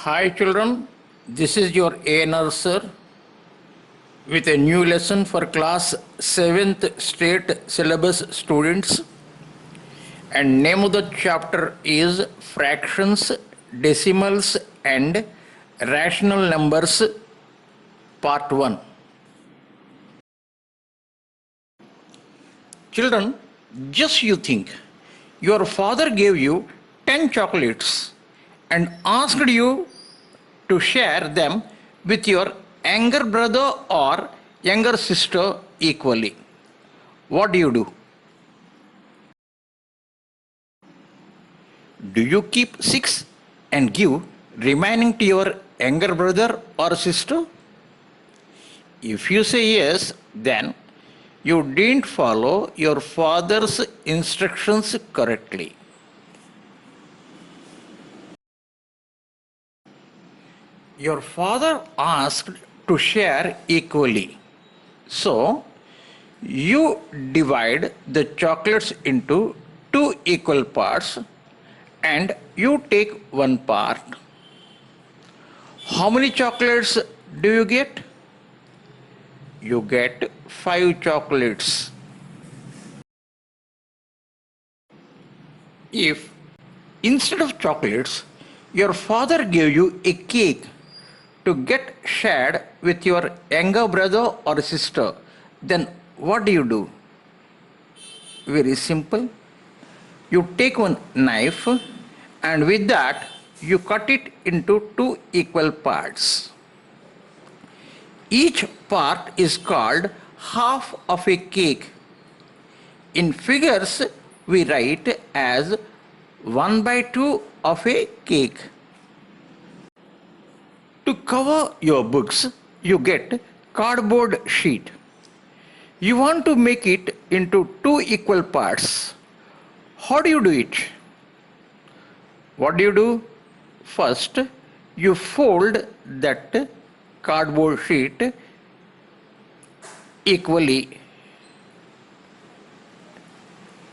Hi children, this is your ANR sir with a new lesson for class 7th state syllabus students, and name of the chapter is fractions, decimals and rational numbers part 1. Children, just you think, your father gave you 10 chocolates and asked you to share them with your younger brother or younger sister equally. What do you do? Do you keep 6 and give remaining to your younger brother or sister? If you say yes, then you didn't follow your father's instructions correctly. Your father asked to share equally. So, you divide the chocolates into 2 equal parts and you take one part. How many chocolates do you get? You get 5 chocolates. If instead of chocolates, your father gave you a cake to get shared with your younger brother or sister, then what do? Very simple. You take one knife and with that you cut it into 2 equal parts. Each part is called half of a cake. In figures, we write as 1/2 of a cake. To cover your books, you get cardboard sheet. You want to make it into 2 equal parts. How do you do it? What do? First, you fold that cardboard sheet equally.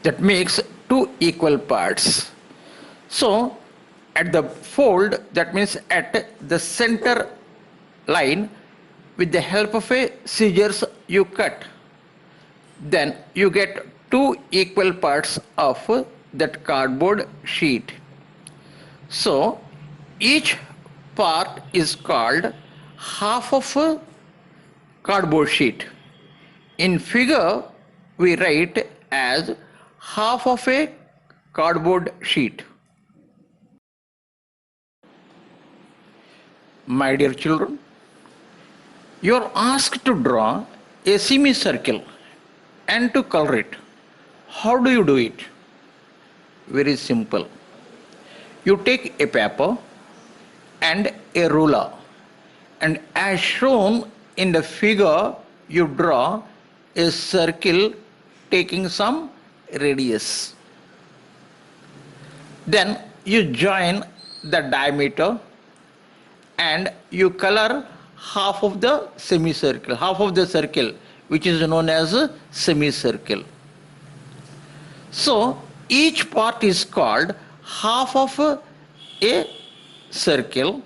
That makes 2 equal parts. So, at the fold, that means at the center line, with the help of a scissors, you cut. Then you get 2 equal parts of that cardboard sheet. So, each part is called half of a cardboard sheet. In figure, we write as half of a cardboard sheet. My dear children, you are asked to draw a semicircle and to color it. How do you do it? Very simple. You take a paper and a ruler, and as shown in the figure, you draw a circle taking some radius. Then you join the diameter and you color half of the semicircle, half of the circle, which is known as a semicircle. So each part is called half of a circle.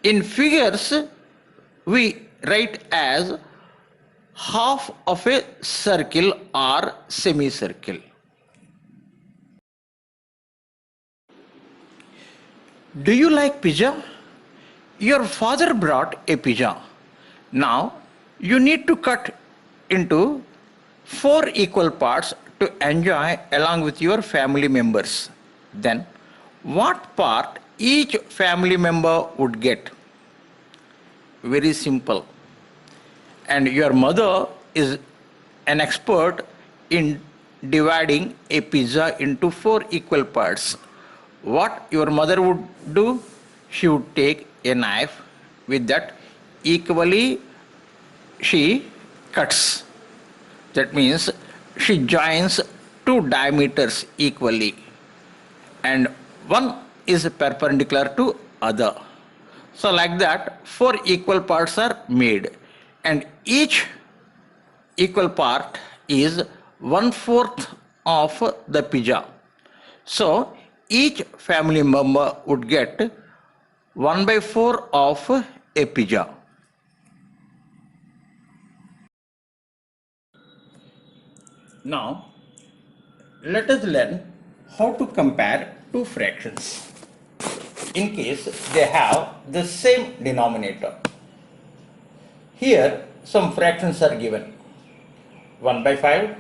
In figures, we write as half of a circle or semicircle. Do you like pizza? Your father brought a pizza. Now you need to cut into 4 equal parts to enjoy along with your family members. Then what part each family member would get? Very simple. And your mother is an expert in dividing a pizza into 4 equal parts. What your mother would do? She would take a knife, with that equally she cuts. That means she joins 2 diameters equally and one is perpendicular to other. So like that 4 equal parts are made and each equal part is 1/4 of the pizza. So each family member would get 1 by 4 of a pizza. Now, let us learn how to compare two fractions in case they have the same denominator. Here, some fractions are given: 1 by 5,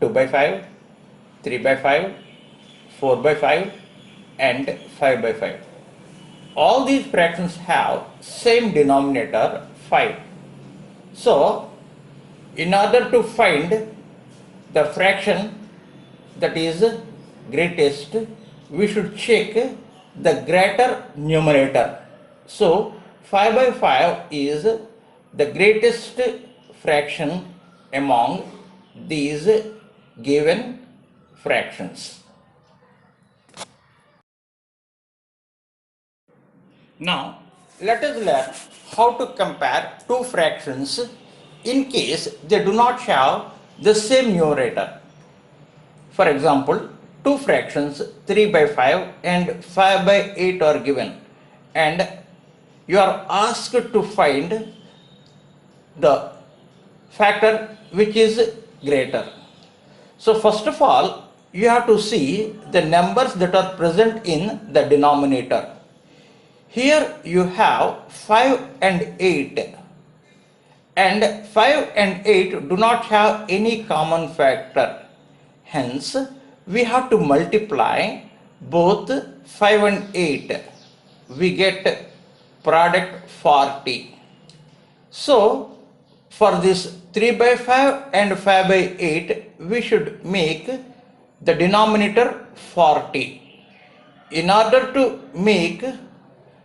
2 by 5, 3 by 5, 4 by 5, and 5 by 5. All these fractions have same denominator 5. So, in order to find the fraction that is greatest, we should check the greater numerator. So 5 by 5 is the greatest fraction among these given fractions. Now let us learn how to compare two fractions in case they do not have the same numerator. For example, two fractions 3 by 5 and 5 by 8 are given, and you are asked to find the factor which is greater. So first of all, you have to see the numbers that are present in the denominator. Here you have 5 and 8, and 5 and 8 do not have any common factor. Hence, we have to multiply both 5 and 8. We get product 40. So, for this 3 by 5 and 5 by 8, we should make the denominator 40. In order to make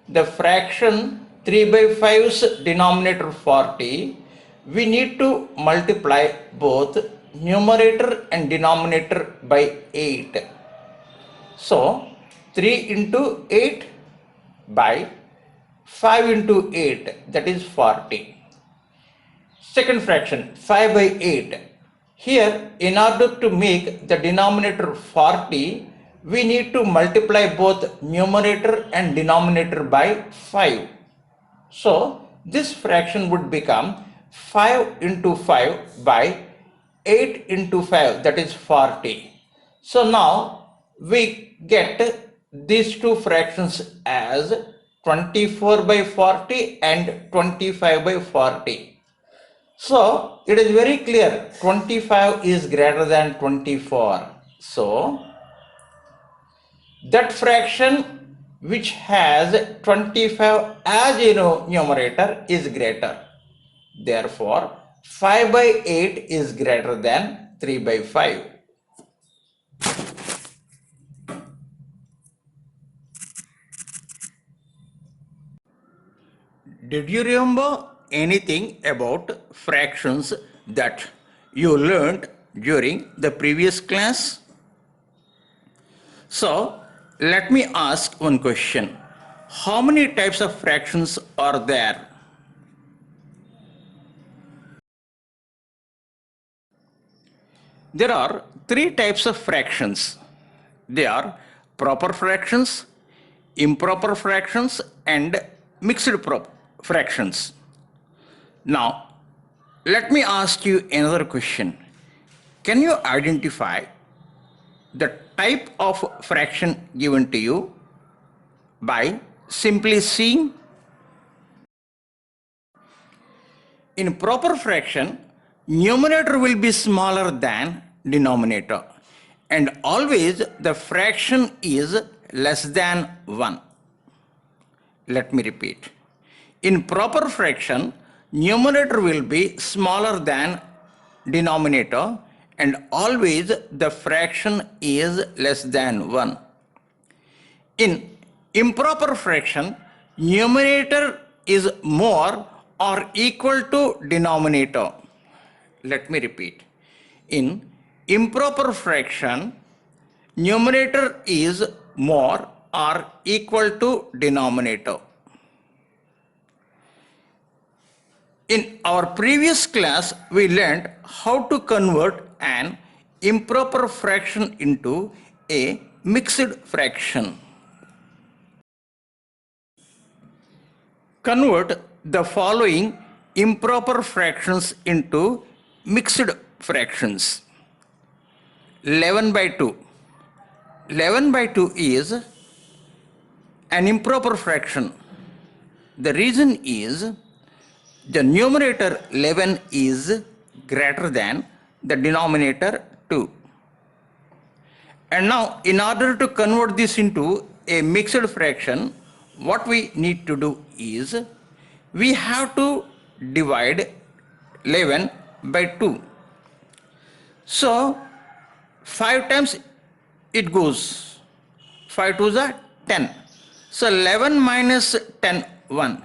the fraction 3 by 5's denominator 40, we need to multiply both numerator and denominator by 8. So 3 into 8 by 5 into 8, that is 40. Second fraction 5 by 8. Here, in order to make the denominator 40, we need to multiply both numerator and denominator by 5. So this fraction would become 5 into 5 by 8 into 5, that is 40. So now we get these two fractions as 24 by 40 and 25 by 40. So it is very clear 25 is greater than 24. So that fraction which has 25 as a numerator is greater. Therefore, 5 by 8 is greater than 3 by 5. Did you remember anything about fractions that you learned during the previous class? So, let me ask one question. How many types of fractions are there? There are three types of fractions. They are proper fractions, improper fractions, and mixed fractions. Now, let me ask you another question. Can you identify the type of fraction given to you by simply seeing? In proper fraction, numerator will be smaller than denominator, and always the fraction is less than 1. Let me repeat. In proper fraction, numerator will be smaller than denominator, and always the fraction is less than 1. In improper fraction, numerator is more or equal to denominator. Let me repeat. In improper fraction, numerator is more or equal to denominator. In our previous class, we learned how to convert an improper fraction into a mixed fraction. convert the following improper fractions into mixed fractions. 11 by 2. 11 by 2 is an improper fraction. The reason is the numerator 11 is greater than the denominator 2. And now, in order to convert this into a mixed fraction, what we need to do is we have to divide 11 by 2. So 5 times it goes. 5 2s are 10. So 11 minus 10, 1.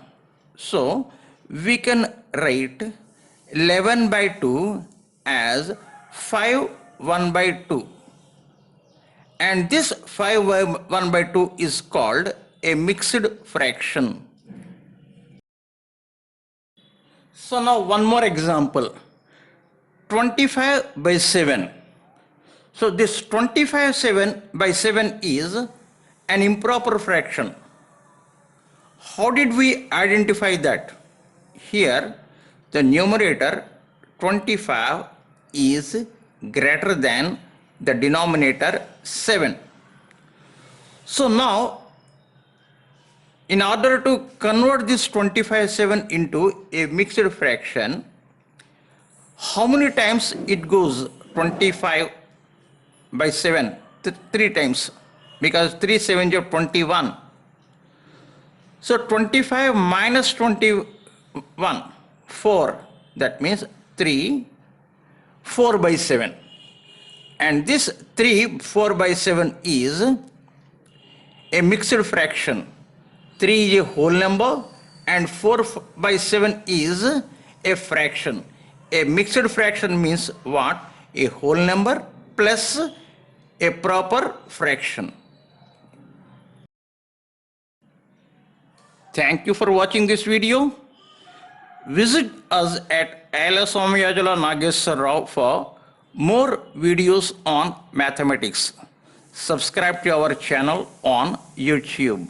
So we can write 11 by 2 as 5 1 by 2. And this 5 by 1 by 2 is called a mixed fraction. So now one more example. 25 by 7. So this 25 by 7 is an improper fraction. How did we identify that? Here the numerator 25 is greater than the denominator 7. So now, in order to convert this 25/7 into a mixed fraction, how many times it goes? 25 by 7, 3 times, because 3 7 is 21. So 25 minus 21, 4, that means 3, 4 by 7. And this 3, 4 by 7 is a mixed fraction. 3 is a whole number and 4 by 7 is a fraction. A mixed fraction means what? A whole number plus a proper fraction. Thank you for watching this video. Visit us at Ayala Somyajula Nageswar Rao for more videos on mathematics. Subscribe to our channel on YouTube.